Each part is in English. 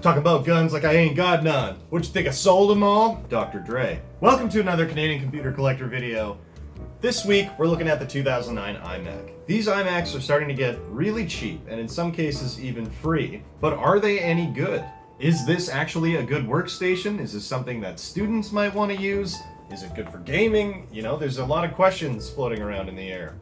Talking about guns like I ain't got none. What you think I sold them all? Dr. Dre. Welcome to another Canadian Computer Collector video. This week we're looking at the 2009 iMac. These iMacs are starting to get really cheap and in some cases even free, but are they any good? Is this actually a good workstation? Is this something that students might want to use? Is it good for gaming? You know, there's a lot of questions floating around in the air.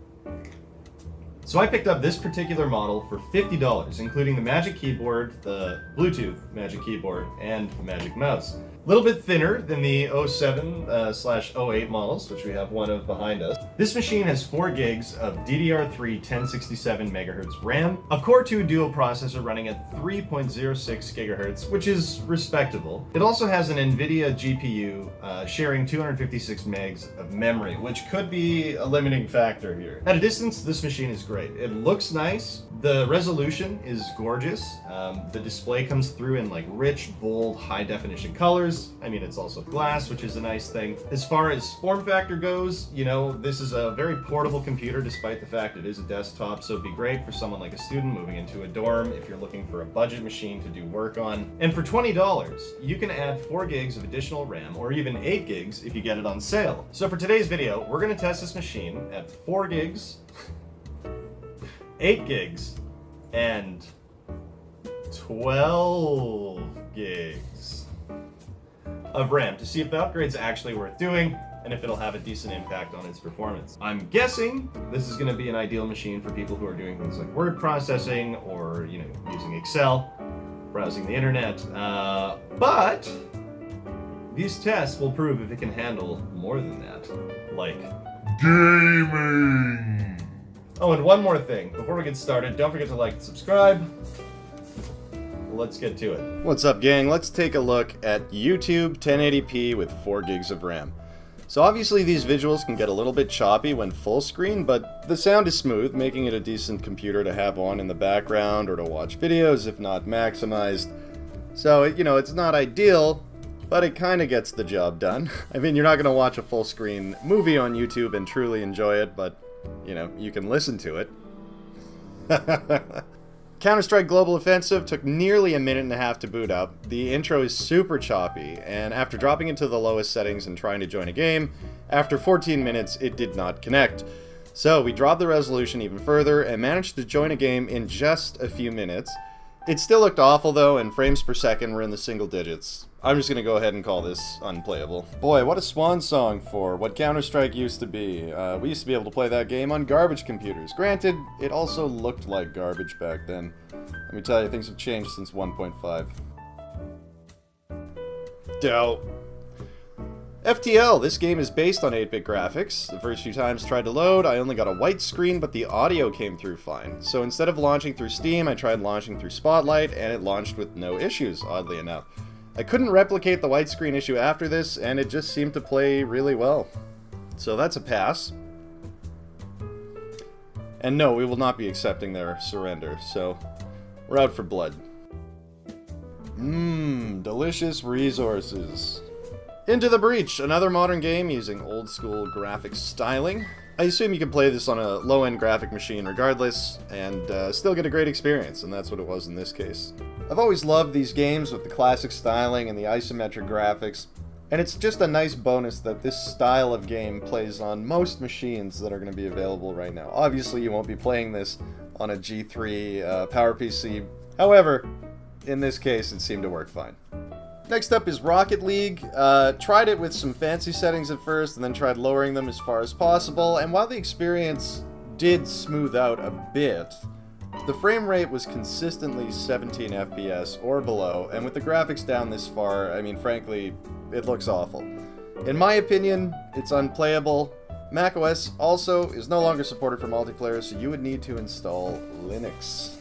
So I picked up this particular model for $50, including the Magic Keyboard, the Bluetooth Magic Keyboard, and the Magic Mouse. A little bit thinner than the 07/08 models, which we have one of behind us. This machine has 4 gigs of DDR3 1067 MHz RAM, a Core 2 Duo processor running at 3.06 GHz, which is respectable. It also has an NVIDIA GPU sharing 256 megs of memory, which could be a limiting factor here. At a distance, this machine is great. It looks nice. The resolution is gorgeous. The display comes through in like rich, bold, high definition colors. I mean, it's also glass, which is a nice thing. As far as form factor goes, you know, this is a very portable computer despite the fact it is a desktop, so it'd be great for someone like a student moving into a dorm if you're looking for a budget machine to do work on. And for $20, you can add 4 gigs of additional RAM, or even 8 gigs if you get it on sale. So for today's video, we're gonna test this machine at 4 gigs, 8 gigs, and 12 gigs of RAM to see if the upgrade's actually worth doing and if it'll have a decent impact on its performance. I'm guessing this is going to be an ideal machine for people who are doing things like word processing or, you know, using Excel, browsing the internet, but these tests will prove if it can handle more than that, like gaming. Oh, and one more thing. Before we get started, don't forget to like and subscribe. Let's get to it. What's up, gang? Let's take a look at YouTube 1080p with 4 gigs of RAM. So obviously these visuals can get a little bit choppy when full screen, but the sound is smooth, making it a decent computer to have on in the background or to watch videos, if not maximized. So, you know, it's not ideal, but it kind of gets the job done. I mean, you're not going to watch a full screen movie on YouTube and truly enjoy it, but, you know, you can listen to it. Counter-Strike Global Offensive took nearly a minute and a half to boot up. The intro is super choppy, and after dropping into the lowest settings and trying to join a game, after 14 minutes it did not connect. So we dropped the resolution even further and managed to join a game in just a few minutes. It still looked awful though, and frames per second were in the single digits. I'm just gonna go ahead and call this unplayable. Boy, what a swan song for what Counter-Strike used to be. We used to be able to play that game on garbage computers. Granted, it also looked like garbage back then. Let me tell you, things have changed since 1.5. Doubt. FTL, this game is based on 8-bit graphics. The first few times I tried to load, I only got a white screen, but the audio came through fine. So instead of launching through Steam, I tried launching through Spotlight, and it launched with no issues, oddly enough. I couldn't replicate the white screen issue after this, and it just seemed to play really well. So that's a pass. And no, we will not be accepting their surrender, so we're out for blood. Delicious resources. Into the Breach, another modern game using old school graphic styling. I assume you can play this on a low-end graphic machine regardless, and still get a great experience, and that's what it was in this case. I've always loved these games with the classic styling and the isometric graphics, and it's just a nice bonus that this style of game plays on most machines that are going to be available right now. Obviously, you won't be playing this on a G3 PowerPC. However, in this case, it seemed to work fine. Next up is Rocket League. Tried it with some fancy settings at first, and then tried lowering them as far as possible, and while the experience did smooth out a bit, the frame rate was consistently 17 FPS or below, and with the graphics down this far, I mean, frankly, it looks awful. In my opinion, it's unplayable. macOS also is no longer supported for multiplayer, so you would need to install Linux.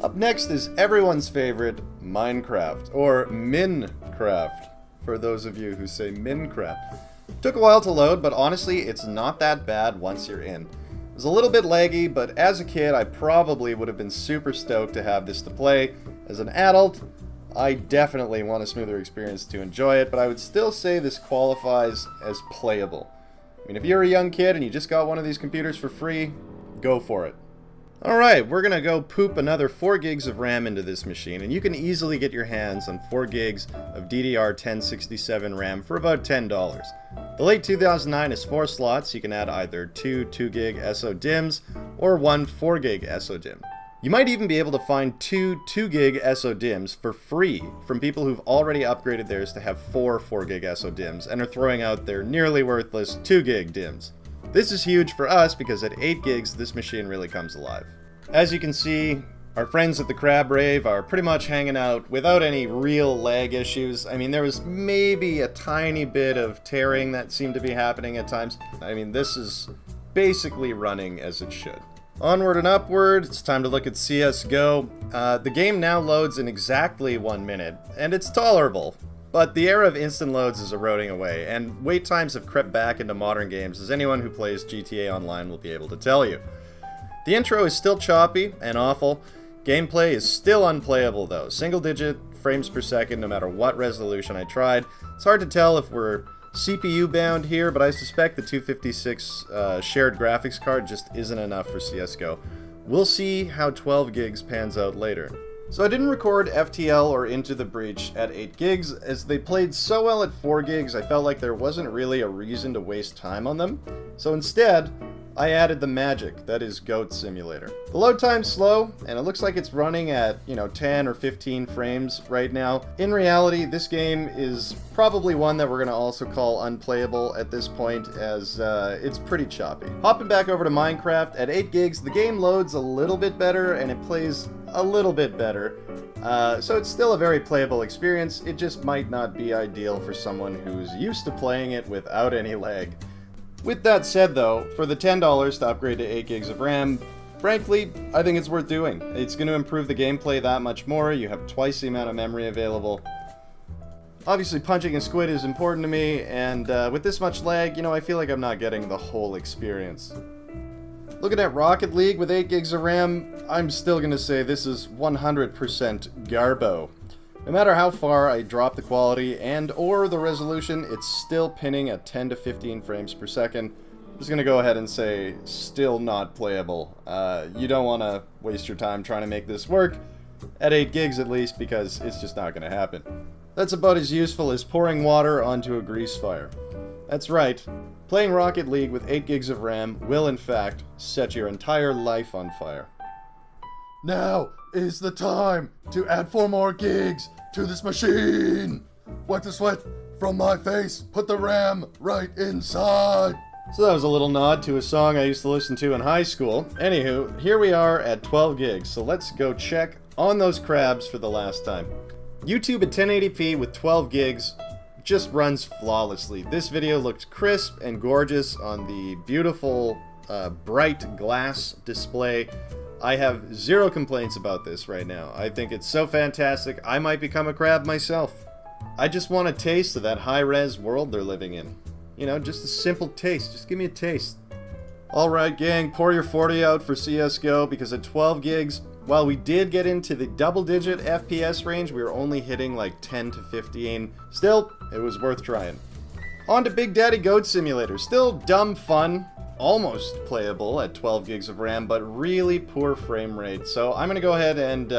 Up next is everyone's favorite, Minecraft, or Minecraft, for those of you who say Minecraft. Took a while to load, but honestly, it's not that bad once you're in. It was a little bit laggy, but as a kid, I probably would have been super stoked to have this to play. As an adult, I definitely want a smoother experience to enjoy it, but I would still say this qualifies as playable. I mean, if you're a young kid and you just got one of these computers for free, go for it. Alright, we're gonna go poop another 4 gigs of RAM into this machine, and you can easily get your hands on 4 gigs of DDR1067 RAM for about $10. The late 2009 is 4 slots, so you can add either 2 2-gig SODIMMs or 1 4-gig SODIMM. You might even be able to find 2 2-gig SODIMMs for free from people who've already upgraded theirs to have 4 4-gig SODIMMs and are throwing out their nearly worthless 2-gig DIMMs. This is huge for us because at 8 gigs this machine really comes alive. As you can see, our friends at the Crab Rave are pretty much hanging out without any real lag issues. I mean, there was maybe a tiny bit of tearing that seemed to be happening at times. I mean, this is basically running as it should. Onward and upward, it's time to look at CSGO. The game now loads in exactly 1 minute, and it's tolerable. But the era of instant loads is eroding away, and wait times have crept back into modern games, as anyone who plays GTA Online will be able to tell you. The intro is still choppy and awful. Gameplay is still unplayable though. Single-digit frames per second no matter what resolution I tried. It's hard to tell if we're CPU bound here, but I suspect the 256 shared graphics card just isn't enough for CSGO. We'll see how 12 gigs pans out later. So I didn't record FTL or Into the Breach at 8 gigs, as they played so well at 4 gigs I felt like there wasn't really a reason to waste time on them. So instead, I added the magic, that is Goat Simulator. The load time's slow, and it looks like it's running at, 10 or 15 frames right now. In reality, this game is probably one that we're going to also call unplayable at this point, as it's pretty choppy. Hopping back over to Minecraft, at 8 gigs, the game loads a little bit better, and it plays a little bit better. So it's still a very playable experience, it just might not be ideal for someone who's used to playing it without any lag. With that said though, for the $10 to upgrade to 8 gigs of RAM, frankly, I think it's worth doing. It's going to improve the gameplay that much more, you have twice the amount of memory available. Obviously punching a squid is important to me, and with this much lag, I feel like I'm not getting the whole experience. Looking at Rocket League with 8 gigs of RAM, I'm still going to say this is 100% garbo. No matter how far I drop the quality and or the resolution, it's still pinning at 10 to 15 frames per second. I'm just going to go ahead and say, still not playable. You don't want to waste your time trying to make this work, at 8 gigs at least, because it's just not going to happen. That's about as useful as pouring water onto a grease fire. That's right, playing Rocket League with 8 gigs of RAM will in fact set your entire life on fire. Now is the time to add 4 more gigs to this machine! Wipe the sweat from my face, put the RAM right inside! So that was a little nod to a song I used to listen to in high school. Anywho, here we are at 12 gigs, so let's go check on those crabs for the last time. YouTube at 1080p with 12 gigs just runs flawlessly. This video looked crisp and gorgeous on the beautiful bright glass display. I have zero complaints about this right now. I think it's so fantastic, I might become a crab myself. I just want a taste of that high-res world they're living in. Just a simple taste. Just give me a taste. Alright gang, pour your 40 out for CSGO, because at 12 gigs, while we did get into the double-digit FPS range, we were only hitting like 10 to 15. Still, it was worth trying. On to Big Daddy Goat Simulator. Still dumb fun. Almost playable at 12 gigs of RAM, but really poor frame rate. So I'm going to go ahead and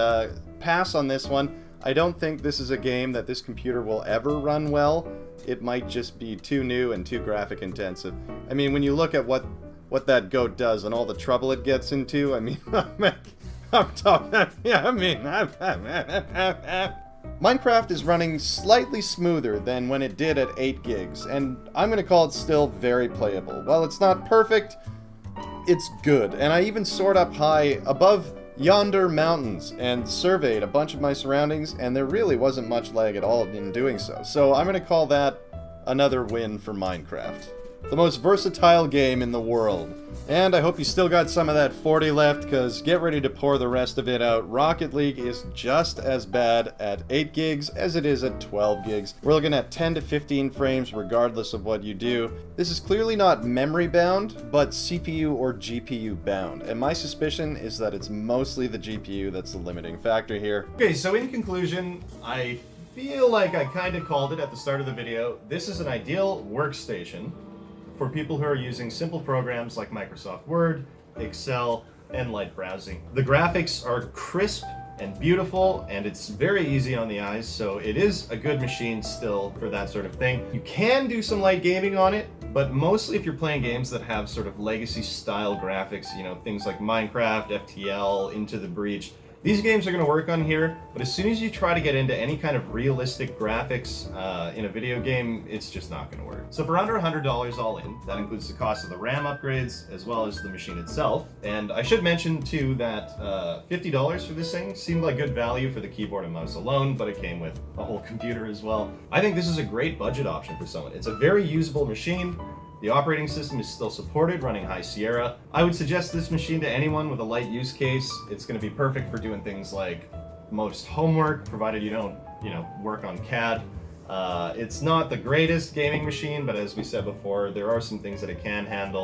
pass on this one. I don't think this is a game that this computer will ever run well. It might just be too new and too graphic intensive. I mean, when you look at what that goat does and all the trouble it gets into, I mean, I'm talking, Minecraft is running slightly smoother than when it did at 8 gigs, and I'm going to call it still very playable. While it's not perfect, it's good, and I even soared up high above yonder mountains and surveyed a bunch of my surroundings, and there really wasn't much lag at all in doing so. So I'm going to call that another win for Minecraft. The most versatile game in the world. And I hope you still got some of that 40 left, because get ready to pour the rest of it out. Rocket League is just as bad at 8 gigs as it is at 12 gigs. We're looking at 10 to 15 frames regardless of what you do. This is clearly not memory bound, but CPU or GPU bound. And my suspicion is that it's mostly the GPU that's the limiting factor here. Okay, so in conclusion, I feel like I kind of called it at the start of the video. This is an ideal workstation for people who are using simple programs like Microsoft Word, Excel, and light browsing. The graphics are crisp and beautiful, and it's very easy on the eyes, so it is a good machine still for that sort of thing. You can do some light gaming on it, but mostly if you're playing games that have sort of legacy style graphics, you know, things like Minecraft, FTL, Into the Breach, these games are going to work on here, but as soon as you try to get into any kind of realistic graphics in a video game, it's just not going to work. So for under $100 all in, that includes the cost of the RAM upgrades as well as the machine itself. And I should mention too that $50 for this thing seemed like good value for the keyboard and mouse alone, but it came with a whole computer as well. I think this is a great budget option for someone. It's a very usable machine. The operating system is still supported, running High Sierra. I would suggest this machine to anyone with a light use case. It's going to be perfect for doing things like most homework, provided you don't, work on CAD. It's not the greatest gaming machine, but as we said before, there are some things that it can handle.